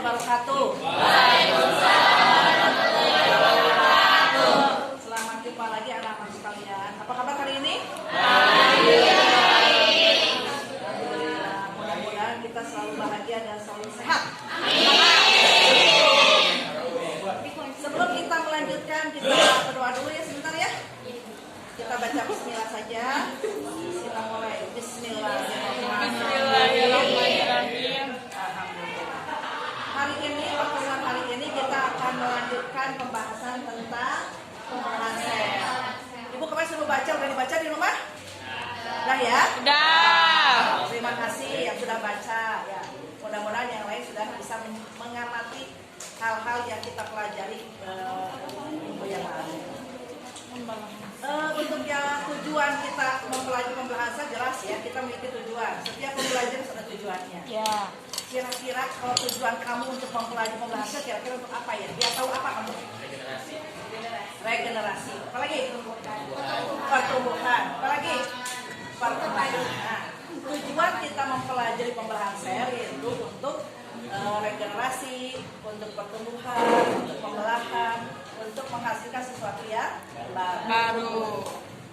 wabarakatuh. Selamat jumpa lagi anak-anak sekalian. Apa kabar hari ini? Alhamdulillah. Mudah-mudahan kita selalu bahagia dan selalu sehat. Sebelum kita melanjutkan, kita berdoa dulu ya sebentar ya. Kita baca bismillah saja. Kita mulai. Bismillahirrahmanirrahim. Hari ini, pertemuan hari ini kita akan melanjutkan pembahasan tentang pembelahan sel. Ibu kemarin suruh baca, udah dibaca di rumah? Udah ya? Udah. Terima kasih yang sudah baca ya. Mudah-mudahan yang lain sudah bisa mengamati hal-hal yang kita pelajari minggu yang lalu. Untuk yang tujuan kita mempelajari pembelahan sel jelas ya, kita memiliki tujuan. Setiap pembelajaran ada tujuannya. Ya. Kira-kira kalau tujuan kamu untuk mempelajari pembelahan sel kira-kira untuk apa ya? Biar tahu apa kamu? Regenerasi. Apalagi? Pertumbuhan. Apalagi? Perkembangan. Nah, tujuan kita mempelajari pembelahan sel yaitu untuk regenerasi, untuk pertumbuhan, untuk pembelahan, untuk menghasilkan sesuatu yang baru.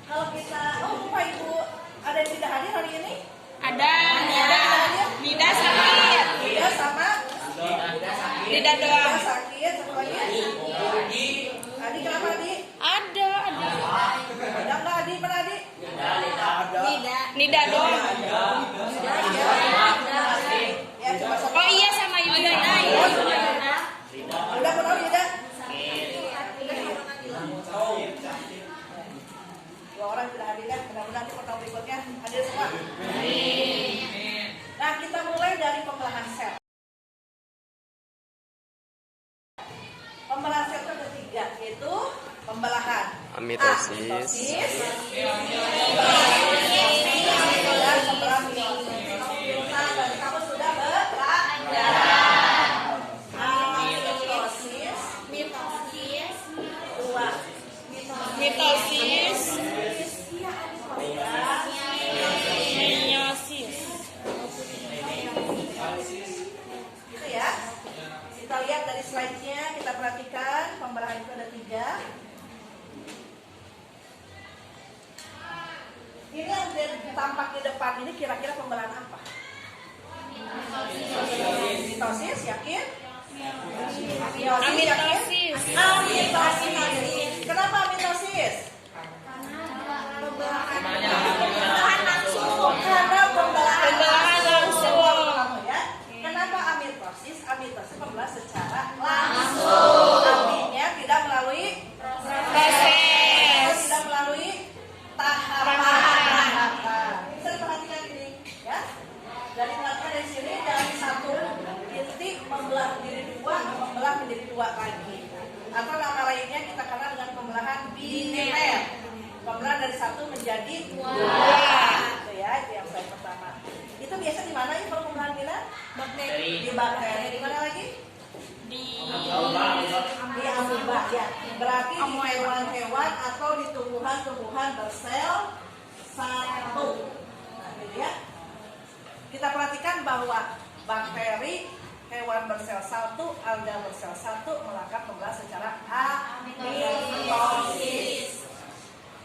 Kalau kita, lupa Ibu, ada yang tidak hadir hari ini? Ada. Nida sakit. Nida sama? Nida doang. Nida sakit, satu lagi? Adi kenapa Adi? Ada. Ada nggak Adi? Mana Adi? Nida doang. Ya, coba satu. Oh iya sama Yuda. Udah kenal Nida? Dua orang tidak hadir kan? Mudah-mudahan di pertemuan berikutnya hadir semua. Nah, kita mulai dari pembelahan sel. Pembelahan sel itu ada tiga, yaitu pembelahan Mitosis. Dan pembelahan meiosis. Nah, dan kamu sudah belajar. Mitosis. Meiosis. Gitu ya. Kita lihat dari slide-nya, kita perhatikan pembelahan itu ada tiga. Ini yang tampak di depan ini kira-kira pembelahan apa? Mitosis, yakin? Amitosis. Amitosis. Kenapa amitosis? Karena pembelahan langsung. Ya. Kenapa amitosis? Amitosis pembelahan secara langsung. Artinya tidak melalui Proses. tidak melalui tahapan. Bisa diperhatikan ini, ya. Dari perhatikan dari sini dari satu inti membelah menjadi dua, membelah menjadi dua lagi. Atau nama lainnya kita kenal dengan pembelahan biner. Pembelahan dari satu menjadi dua. Itu ya, itu yang slide pertama. Itu biasa di mana ya kalau pembelahan biner? Di bakteri. Di mana lagi? Di amoeba ya. Berarti di hewan-hewan atau di tumbuhan-tumbuhan bersel satu. Nah, gitu ya. Kita perhatikan bahwa bakteri, hewan bersel satu, alga bersel satu melakukan pembelahan secara amitosis.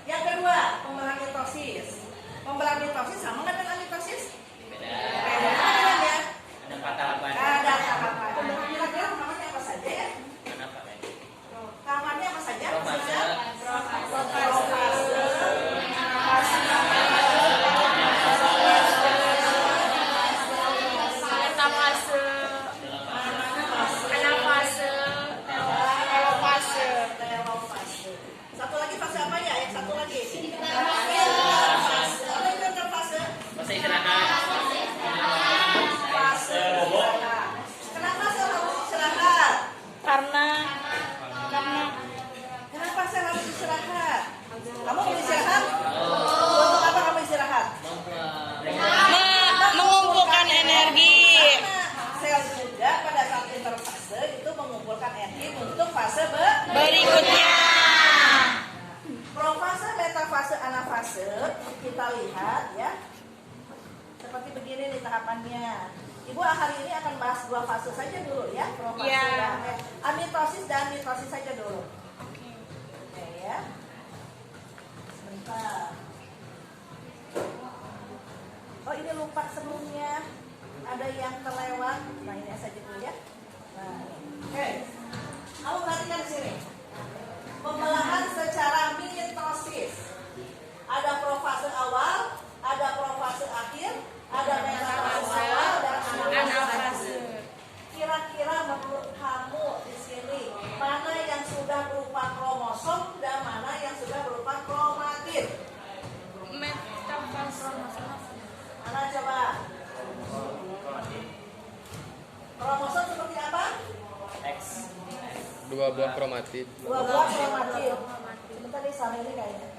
Yang kedua, pembelahan mitosis. Pembelahan mitosis sama nggak dengan amitosis? Beda ya. Ada tahapan. Kira-kira tahapannya apa saja ya? Tahapannya apa saja? Satu lagi fase apa ya? Yang satu lagi. Fase istirahat. Kenapa sel harus istirahat? Kenapa sel harus istirahat? Kamu mau istirahat? Untuk apa kamu istirahat? Mengumpulkan energi. Karena sel juga pada saat interfase itu mengumpulkan energi untuk fase Berikutnya. profase, metafase, anafase kita lihat ya. Seperti begini nih tahapannya. Ibu hari ini akan bahas 2 fase saja dulu ya, profase Ya. amitosis dan mitosis saja dulu. Oke ya. Sebentar. Oh ini lupa sebelumnya ada yang terlewat. Nah ini saja dulu ya. Nah, oke. Kamu perhatikan di sini. Pembelahan secara mitosis. Ada profase awal, ada profase akhir, ada metafase awal dan anafase. Kira-kira menurut kamu di sini mana yang sudah berupa kromosom dan mana yang sudah berupa kromatin? Mana coba? Kromosom seperti apa? X. 2 buah kromatin. 2 buah kromatin. Sebentar nih sama ini kayaknya.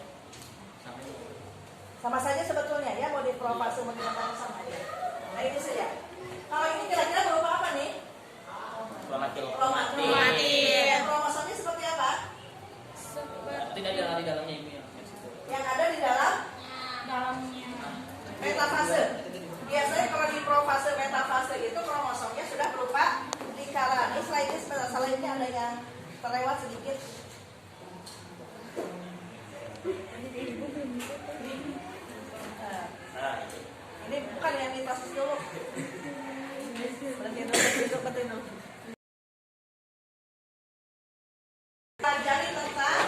Sama saja sebetulnya ya, mau di profase mau dikatakan sama aja. Nah ini saja. Kalau ini kira-kira berupa apa nih? Kromatin. Kromatin. Kromosomnya seperti apa? Tidak ada di dalamnya ibu ya. Yang ada di dalamnya. Metafase. Biasanya kalau di profase metafase itu kromosomnya sudah berupa lingkaran. Ini selain ini ada yang terlewat sedikit. Ini bukan yang mitosis dulu. Berhenti dulu. Pelajari tentang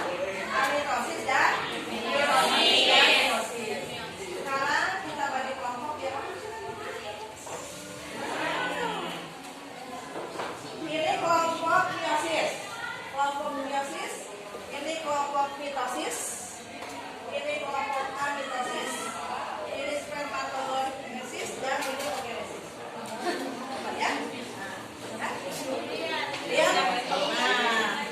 mitosis dan meiosis. Sekarang kita bagi kelompok ya. Ini kelompok meiosis. Kelompok meiosis. Ini kelompok mitosis. Ini kelompok amitosis. Ini spermatogenesis dan ini oogenesis. Ya? Lihat. Nah,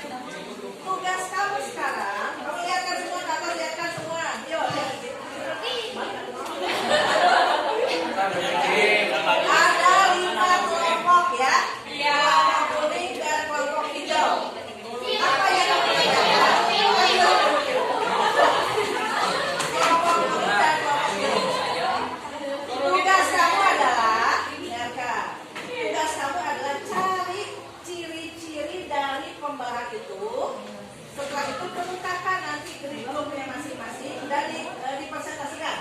tugas kamu sekarang, kamu lihatkan semua, kakak lihatkan semua. Yuk, ada 5 kelompok ya. Kelompok kuning dan kelompok hijau. Apa yang kamu kerjakan? Kelompok kuning dan kelompok hijau. Tugas kamu adalah, dengarkan. Tugas kamu adalah cari ciri-ciri dari pembelahan itu. Setelah itu kemukakan nanti kurikulumnya masing-masing dan dipresentasikan.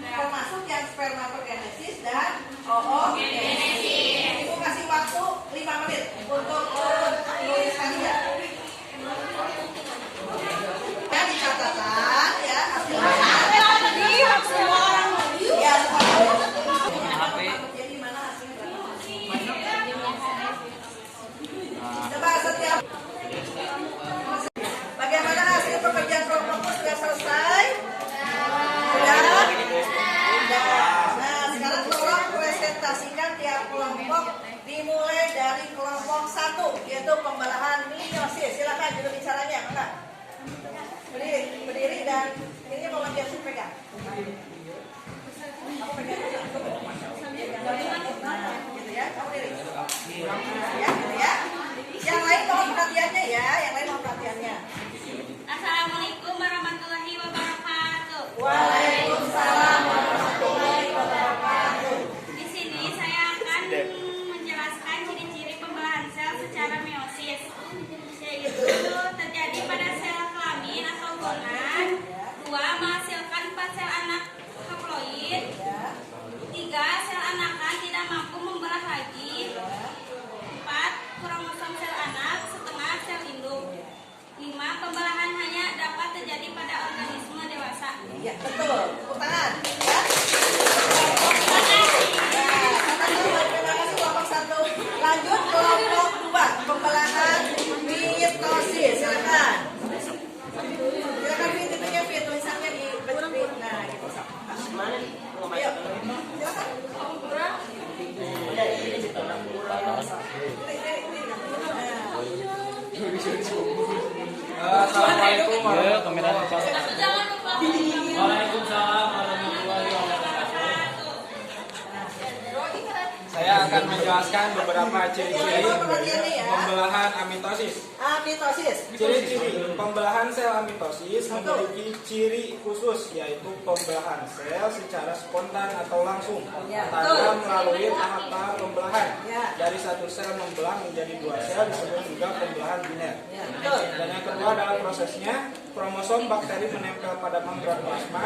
Termasuk yang spermatogenesis dan oogenesis. Ibu kasih waktu 5 menit untuk menuliskannya. Dan di catatan ya hasilnya. Semua orang ya jadi mana hasilnya? Coba setiap. Bagaimana hasil pekerjaan kelompokmu sudah selesai? Sudah? Nah, sekarang tolong presentasikan tiap kelompok dimulai dari kelompok 1 yaitu pembelahan meiosis. Silakan juru bicaranya, enggak? Berdiri dan ini mau dia pegang. Aku pegang. Gitu ya, kamu diri. Ya, gitu ya. Yang lain mohon perhatiannya ya, yang lain mohon perhatiannya. Assalamualaikum warahmatullahi wabarakatuh. Waalaikumsalam warahmatullahi wabarakatuh. Di sini saya akan menjelaskan ciri-ciri pembelahan sel secara meiosis, yaitu terjadi pada sel kelamin atau gonad. 2. Menghasilkan 4 sel anak haploid. 3. Sel anakan tidak mampu membelah lagi. 4. Kromosom sel anak setengah sel induk. 5. Pembelahan hanya dapat terjadi pada organisme dewasa. Ya, betul. Tepuk tangan. Ya. Terima kasih kelompok 1. Lanjut kelompok 2, pembelahan mitosis. Silakan. Silakan pintunya tulisannya di bejepit. Nah, gitu. Ayo. Silakan. Assalamualaikum warahmatullahi Jangan lupa Waalaikumsalam warahmatullahi wabarakatuh. Saya akan menjelaskan beberapa ciri-ciri pembelahan amitosis. Amitosis. Ciri-ciri pembelahan sel amitosis memiliki ciri khusus, yaitu pembelahan sel secara spontan atau langsung tanpa melalui tahapan pembelahan. Ya. Dari satu sel membelah menjadi dua sel disebut juga pembelahan biner. Ya, betul. Dan yang kedua dalam prosesnya, kromosom bakteri menempel pada membran plasma,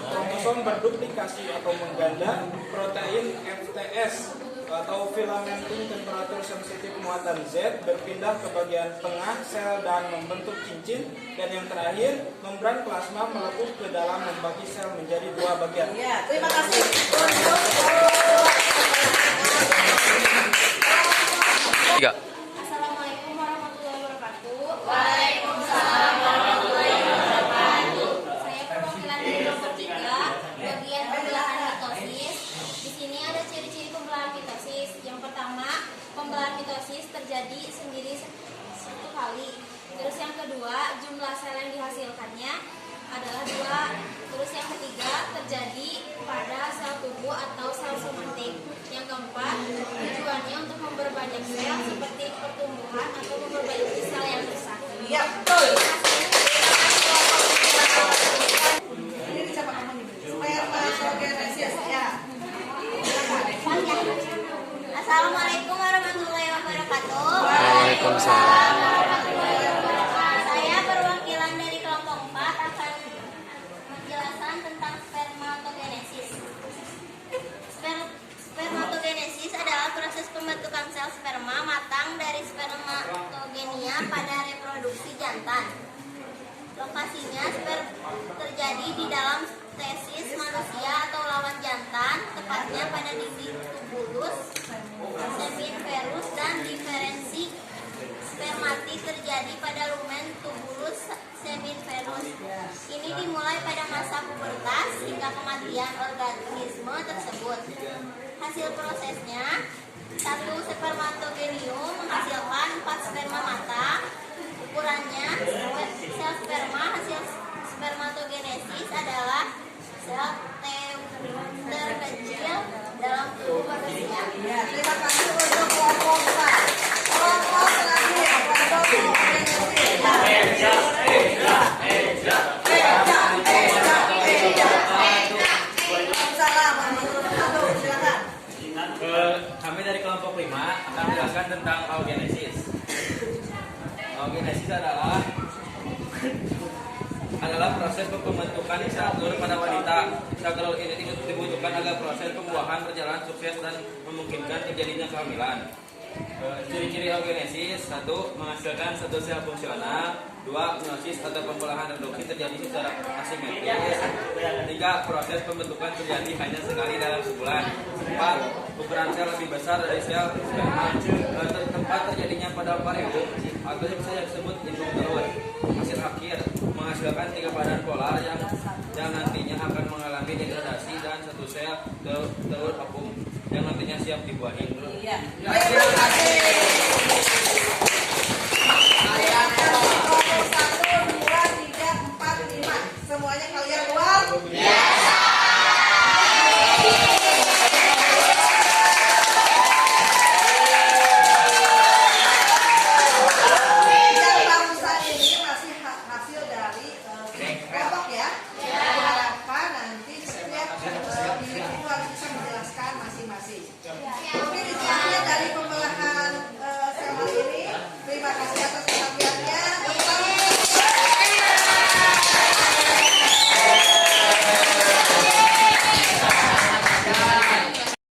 kromosom berduplikasi atau mengganda, protein FTS atau filamenting temperatur sensitif muatan Z berpindah ke bagian tengah sel dan membentuk cincin, dan yang terakhir membran plasma melepuh ke dalam membagi sel menjadi dua bagian. Ya, terima kasih untuk Tiga. Assalamualaikum warahmatullahi wabarakatuh. Waalaikumsalam warahmatullahi wabarakatuh. Saya perwakilan dari kelompok 3, bagian pembelahan mitosis. Di sini ada ciri-ciri pembelahan mitosis. Yang pertama, pembelahan mitosis terjadi sendiri satu kali. Terus yang kedua, jumlah sel yang dihasilkannya adalah 2. Terus yang ketiga, terjadi pada sel tubuh atau sel somatik. Yang keempat, tujuannya untuk memperbanyak sel seperti pertumbuhan atau memperbaiki sel yang rusak. ya, betul. Ini siapa kamu nih? Spermatogenesis ya. Assalamualaikum warahmatullahi wabarakatuh. Waalaikumsalam. Saya perwakilan dari kelompok 4 akan menjelaskan tentang spermatogenesis. Spermatogenesis adalah proses pembentukan sel sperma matang dari spermatogenia pada reproduksi jantan. Lokasinya terjadi di dalam tesis manusia atau lawan jantan, tepatnya pada dinding tubulus, seminiferus, dan diferensi spermatik terjadi pada lumen tubulus seminiferus. Ini dimulai pada masa pubertas hingga kematian organisme tersebut. Hasil prosesnya, satu spermatogenium menghasilkan 4 sperma matang. Ukurannya, sel sperma hasil spermatogenesis adalah sel terkecil dalam tubuh manusia. Ya, terima kasih untuk kelompok 4. Kelompok terakhir, kelompok genesis. Waalaikumsalam warahmatullahi wabarakatuh. Silakan. Kami dari kelompok 5 akan menjelaskan tentang oogenesis. Oogenesis adalah proses pembentukan sel telur pada wanita. Sel telur ini dibutuhkan agar proses pembuahan berjalan sukses dan memungkinkan terjadinya kehamilan. Ciri-ciri oogenesis: 1. Menghasilkan satu sel fungsional. 2. Meiosis atau pembelahan reduksi terjadi secara asimetris. 3. Proses pembentukan terjadi hanya sekali dalam sebulan. 4. Ukuran sel lebih besar dari sel sperma. Tempat terjadinya pada parium atau yang bisa disebut indung telur. Hasil akhir menghasilkan 3 badan polar yang nantinya akan mengalami degradasi dan satu sel telur vakum yang nantinya siap dibuahi. Iya. Terima kasih. Kelompok 1, 2, 3, 4, 5. Semuanya kalian keluar? Yang barusan ini masih hasil dari kelompok ya. Diharapkan nanti setiap diri itu harus bisa menjelaskan masing-masing. Mungkin istilahnya dari